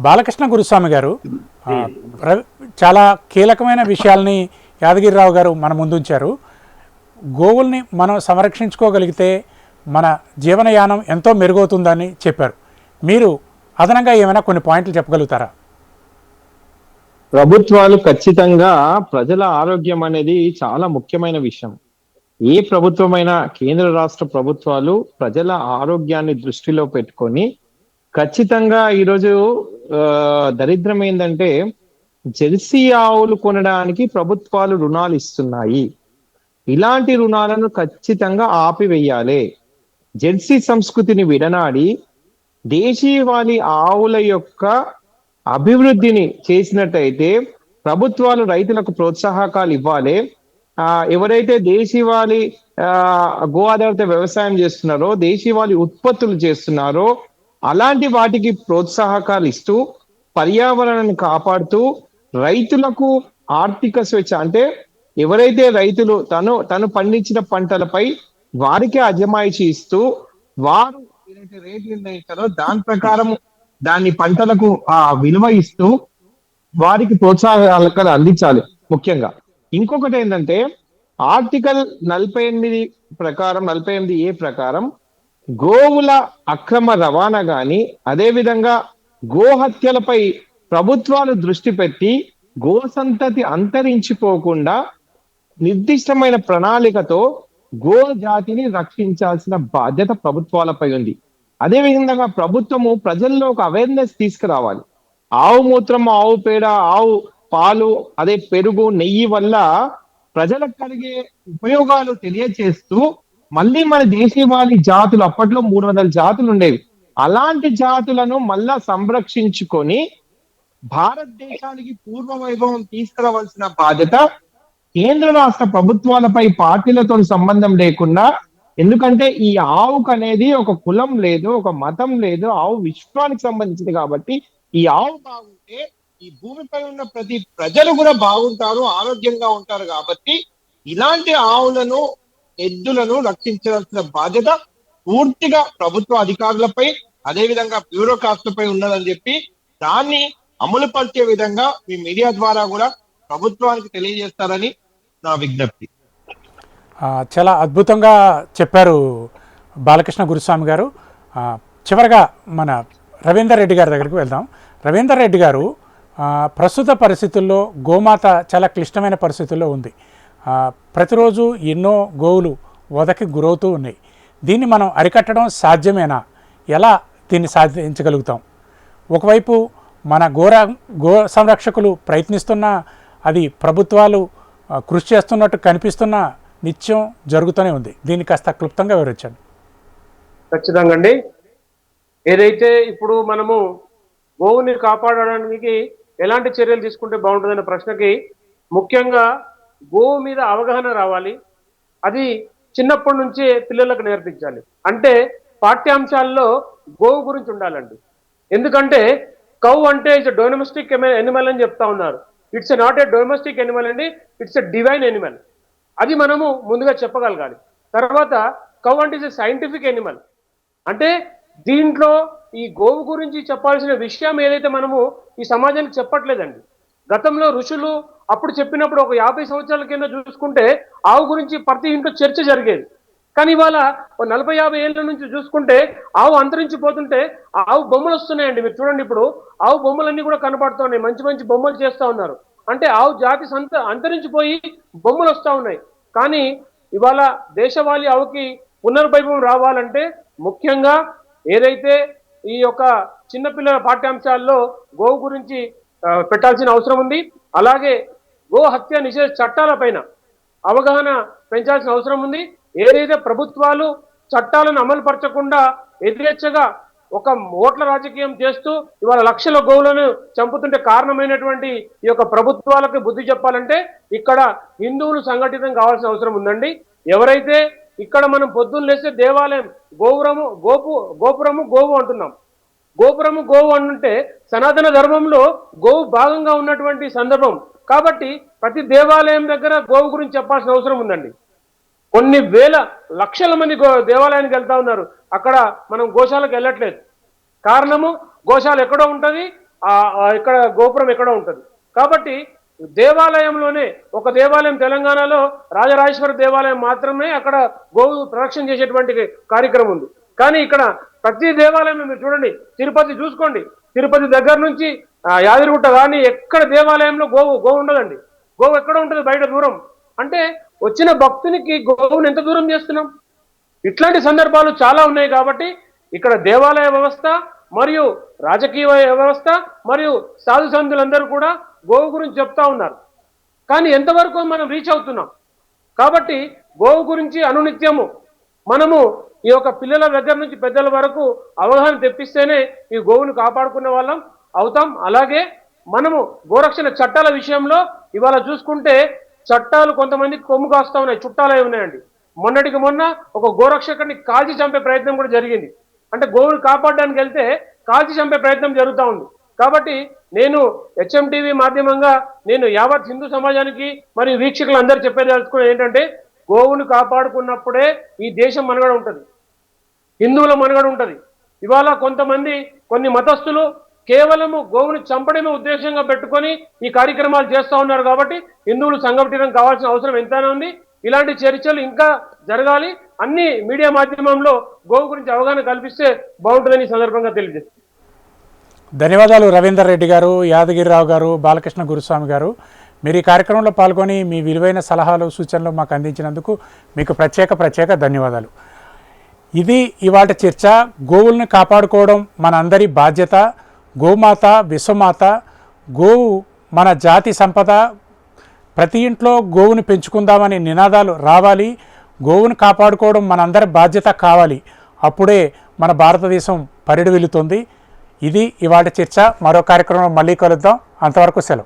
బాలకృష్ణ గురుస్వామి గారు ఆ, చాలా కీలకమైన విషయాల్ని యాదగిరిరావు గారు మన ముందుంచారు. గోవుల్ని మనం సంరక్షించుకోగలిగితే మన జీవనయానం ఎంతో మెరుగవుతుందని చెప్పారు. మీరు అదనంగా ఏమైనా కొన్ని పాయింట్లు చెప్పగలుగుతారా? ప్రభుత్వాలు ఖచ్చితంగా ప్రజల ఆరోగ్యం అనేది చాలా ముఖ్యమైన విషయం. ఏ ప్రభుత్వమైనా కేంద్ర రాష్ట్ర ప్రభుత్వాలు ప్రజల ఆరోగ్యాన్ని దృష్టిలో పెట్టుకొని ఖచ్చితంగా ఈరోజు దరిద్రం ఏంటంటే జెర్సీ ఆవులు కొనడానికి ప్రభుత్వాలు రుణాలు ఇస్తున్నాయి. ఇలాంటి రుణాలను ఖచ్చితంగా ఆపివేయాలి. జెర్సీ సంస్కృతిని విడనాడి దేశీయవాళీ ఆవుల యొక్క అభివృద్ధిని చేసినట్టయితే ప్రభుత్వాలు రైతులకు ప్రోత్సాహకాలు ఇవ్వాలి. ఎవరైతే దేశీవాళీ గో ఆధారిత వ్యవసాయం చేస్తున్నారో, దేశీవాళీ ఉత్పత్తులు చేస్తున్నారో అలాంటి వాటికి ప్రోత్సాహకాలు ఇస్తూ పర్యావరణాన్ని కాపాడుతూ రైతులకు ఆర్థిక స్వేచ్ఛ అంటే ఎవరైతే రైతులు తను పండించిన పంటలపై వారికే అజమాయిషీ ఇస్తూ వారు ఏదైతే రేటు నిర్ణయిస్తారో దాని ప్రకారం దాన్ని పంటలకు విలువ ఇస్తూ వారికి ప్రోత్సాహకాలు అందించాలి. ముఖ్యంగా ఇంకొకటి ఏంటంటే ఆర్టికల్ 48 ప్రకారం 48A ప్రకారం గోవుల అక్రమ రవాణా గాని అదేవిధంగా గోహత్యలపై ప్రభుత్వాలు దృష్టి పెట్టి గో సంతతి అంతరించిపోకుండా నిర్దిష్టమైన ప్రణాళికతో గో జాతిని రక్షించాల్సిన బాధ్యత ప్రభుత్వాలపై ఉంది. అదే విధంగా ప్రభుత్వము ప్రజల్లో ఒక అవేర్నెస్ తీసుకురావాలి. ఆవు మూత్రం, ఆవు పేడ, ఆవు పాలు, అదే పెరుగు, నెయ్యి వల్ల ప్రజలకు కలిగే ఉపయోగాలు తెలియచేస్తూ మళ్ళీ మన దేశీయవాళీ జాతులు అప్పట్లో 300 జాతులు ఉండేవి. అలాంటి జాతులను మళ్ళా సంరక్షించుకొని భారతదేశానికి పూర్వ వైభవం తీసుకురావాల్సిన బాధ్యత కేంద్ర రాష్ట్ర ప్రభుత్వాలపై పార్టీలతో సంబంధం లేకుండా. ఎందుకంటే ఈ ఆవుకు అనేది ఒక కులం లేదు, ఒక మతం లేదు, ఆవు విశ్వానికి సంబంధించింది. కాబట్టి ఈ ఆవు బాగుంటే ఈ భూమిపై ఉన్న ప్రతి ప్రజలు కూడా బాగుంటారు, ఆరోగ్యంగా ఉంటారు. కాబట్టి ఇలాంటి ఆవులను, ఎద్దులను రక్షించాల్సిన బాధ్యత పూర్తిగా ప్రభుత్వ అధికారులపై అదేవిధంగా బ్యూరోక్రాట్లపై ఉన్నదని చెప్పి దాన్ని అమలు పరిచే విధంగా మీ మీడియా ద్వారా కూడా ప్రభుత్వానికి తెలియజేస్తారని నా విజ్ఞప్తి. చాలా అద్భుతంగా చెప్పారు బాలకృష్ణ గురుస్వామి గారు. చివరగా మన రవీందర్ రెడ్డి గారి దగ్గరికి వెళ్దాం. రవీందర్ రెడ్డి గారు, ప్రస్తుత పరిస్థితుల్లో గోమాత చాలా క్లిష్టమైన పరిస్థితుల్లో ఉంది. ప్రతిరోజు ఎన్నో గోవులు వధకి గురవుతూ ఉన్నాయి. దీన్ని మనం అరికట్టడం సాధ్యమేనా? ఎలా దీన్ని సాధించగలుగుతాం? ఒకవైపు మన గో సంరక్షకులు ప్రయత్నిస్తున్నా, అది ప్రభుత్వాలు కృషి చేస్తున్నట్టు కనిపిస్తున్నా నిత్యం జరుగుతూనే ఉంది. దీన్ని కాస్త క్లుప్తంగా వివరించండి. ఖచ్చితంగా అండి. ఏదైతే ఇప్పుడు మనము గోవుని కాపాడడానికి ఎలాంటి చర్యలు తీసుకుంటే బాగుంటుందనే ప్రశ్నకి ముఖ్యంగా గోవు మీద అవగాహన రావాలి. అది చిన్నప్పటి నుంచే పిల్లలకు నేర్పించాలి. అంటే పాఠ్యాంశాల్లో గోవు గురించి ఉండాలండి. ఎందుకంటే కౌ అంటే ఇట్స్ డొమెస్టిక్ ఎనిమల్ అని చెప్తా ఉన్నారు. It's not A domestic Animal అండి, ఇట్స్ ఎ డివైన్ ఎనిమల్. అది మనము ముందుగా చెప్పగలగాలి. తర్వాత కౌ అంటే ఇస్ ఎ సైంటిఫిక్ ఎనిమల్. అంటే దీంట్లో ఈ గోవు గురించి చెప్పాల్సిన విషయం ఏదైతే మనము ఈ సమాజానికి చెప్పట్లేదండి. గతంలో ఋషులు అప్పుడు చెప్పినప్పుడు ఒక 50 సంవత్సరాల కింద చూసుకుంటే ఆవు గురించి ప్రతి ఇంట్లో చర్చ జరిగేది. కానీ ఇవాళ 40-50 ఏళ్ళ నుంచి చూసుకుంటే ఆవు అంతరించిపోతుంటే ఆవు బొమ్మలు వస్తున్నాయండి. మీరు చూడండి, ఇప్పుడు ఆవు బొమ్మలన్నీ కూడా కనపడుతున్నాయి. మంచి మంచి బొమ్మలు చేస్తూ ఉన్నారు. అంటే ఆవు జాతి అంతరించిపోయి బొమ్మలు వస్తూ ఉన్నాయి. కానీ ఇవాళ దేశవాళీ ఆవుకి పునర్వైభవం రావాలంటే ముఖ్యంగా ఏదైతే ఈ యొక్క చిన్నపిల్లల పాఠ్యాంశాల్లో గోవు గురించి పెట్టాల్సిన అవసరం ఉంది. అలాగే గో హత్య నిషేధ చట్టాలపైన అవగాహన పెంచాల్సిన అవసరం ఉంది. ఏదైతే ప్రభుత్వాలు చట్టాలను అమలు పరచకుండా యథేచ్ఛగా ఒక ఓట్ల రాజకీయం చేస్తూ ఇవాళ లక్షల గోవులను చంపుతుంటే కారణమైనటువంటి ఈ యొక్క ప్రభుత్వాలకు బుద్ధి చెప్పాలంటే ఇక్కడ హిందువులు సంఘటితం కావాల్సిన అవసరం ఉందండి. ఎవరైతే ఇక్కడ మనం పొద్దున్న లేస్తే దేవాలయం గోపురము గోవు అంటున్నాం. గోపురము గోవు అంటే సనాతన ధర్మంలో గోవు భాగంగా ఉన్నటువంటి సందర్భం. కాబట్టి ప్రతి దేవాలయం దగ్గర గోవు గురించి చెప్పాల్సిన అవసరం ఉందండి. కొన్ని వేల లక్షల మంది దేవాలయానికి వెళ్తా ఉన్నారు. అక్కడ మనం గోశాలకు వెళ్ళట్లేదు. కారణము గోశాల ఎక్కడో ఉంటుంది, ఇక్కడ గోపురం ఎక్కడ ఉంటుంది. కాబట్టి దేవాలయంలోనే ఒక దేవాలయం తెలంగాణలో రాజరాజేశ్వర దేవాలయం మాత్రమే అక్కడ గోవు ప్రదక్షిణ చేసేటువంటి కార్యక్రమం ఉంది. కానీ ఇక్కడ ప్రతి దేవాలయం మీరు చూడండి, తిరుపతి చూసుకోండి, తిరుపతి దగ్గర నుంచి యాదగిరిగుట్ట కానీ ఎక్కడ దేవాలయంలో గోవు ఉండదండి. గోవు ఎక్కడ ఉంటుంది? బయట దూరం. అంటే వచ్చిన భక్తునికి గోవును ఎంత దూరం చేస్తున్నాం? ఇట్లాంటి సందర్భాలు చాలా ఉన్నాయి. కాబట్టి ఇక్కడ దేవాలయ వ్యవస్థ మరియు రాజకీయ వ్యవస్థ మరియు సాధు సంతులందరూ కూడా గోవు గురించి చెప్తా ఉన్నారు. కానీ ఎంతవరకు మనం రీచ్ అవుతున్నాం? కాబట్టి గోవు గురించి అనునిత్యము మనము ఈ యొక్క పిల్లల దగ్గర నుంచి పెద్దల వరకు అవగాహన తెప్పిస్తేనే ఈ గోవును కాపాడుకునే వాళ్ళం అవుతాం. అలాగే మనము గోరక్షణ చట్టాల విషయంలో ఇవాళ చూసుకుంటే చట్టాలు కొంతమందికి కొమ్ము కాస్తా ఉన్నాయి, చుట్టాలే ఉన్నాయండి. మొన్నటికి మొన్న ఒక గోరక్షకుడిని కాల్చి చంపే ప్రయత్నం కూడా జరిగింది. అంటే గోవును కాపాడడానికి వెళ్తే కాల్చి చంపే ప్రయత్నం జరుగుతూ ఉంది. కాబట్టి నేను HMTV మాధ్యమంగా నేను యావత్ హిందూ సమాజానికి మరియు వీక్షకులు అందరూ చెప్పేదలుచుకునేది ఏంటంటే, గోవును కాపాడుకున్నప్పుడే ఈ దేశం మనుగడ ఉంటుంది, హిందువుల మనుగడ ఉంటుంది. ఇవాళ కొంతమంది కొన్ని మతస్థులు కేవలము గోవుని చంపడమే ఉద్దేశంగా పెట్టుకొని ఈ కార్యక్రమాలు చేస్తూ ఉన్నారు. కాబట్టి హిందువులు సంఘటితం కావాల్సిన అవసరం ఎంతైనా ఉంది. ఇలాంటి చర్చలు ఇంకా జరగాలి. అన్ని మీడియా మాధ్యమంలో గోవు గురించి అవగాహన కల్పిస్తే బాగుంటుందని ఈ సందర్భంగా తెలియజేస్తాను. ధన్యవాదాలు రవీందర్ రెడ్డి గారు, యాదగిరిరావు గారు, బాలకృష్ణ గురుస్వామి గారు. మీరు ఈ కార్యక్రమంలో పాల్గొని మీ విలువైన సలహాలు సూచనలు మాకు అందించినందుకు మీకు ప్రత్యేక ధన్యవాదాలు. ఇది ఇవాళ చర్చ. గోవుల్ని కాపాడుకోవడం మన అందరి బాధ్యత. గోమాత విశ్వమాత, గోవు మన జాతి సంపద. ప్రతి ఇంట్లో గోవుని పెంచుకుందామని నినాదాలు రావాలి. గోవును కాపాడుకోవడం మనందరి బాధ్యత కావాలి. అప్పుడే మన భారతదేశం పరిడి వెళుతుంది. ఇది ఇవాళ చర్చ. మరో కార్యక్రమంలో మళ్ళీ కలుద్దాం. అంతవరకు సెలవు.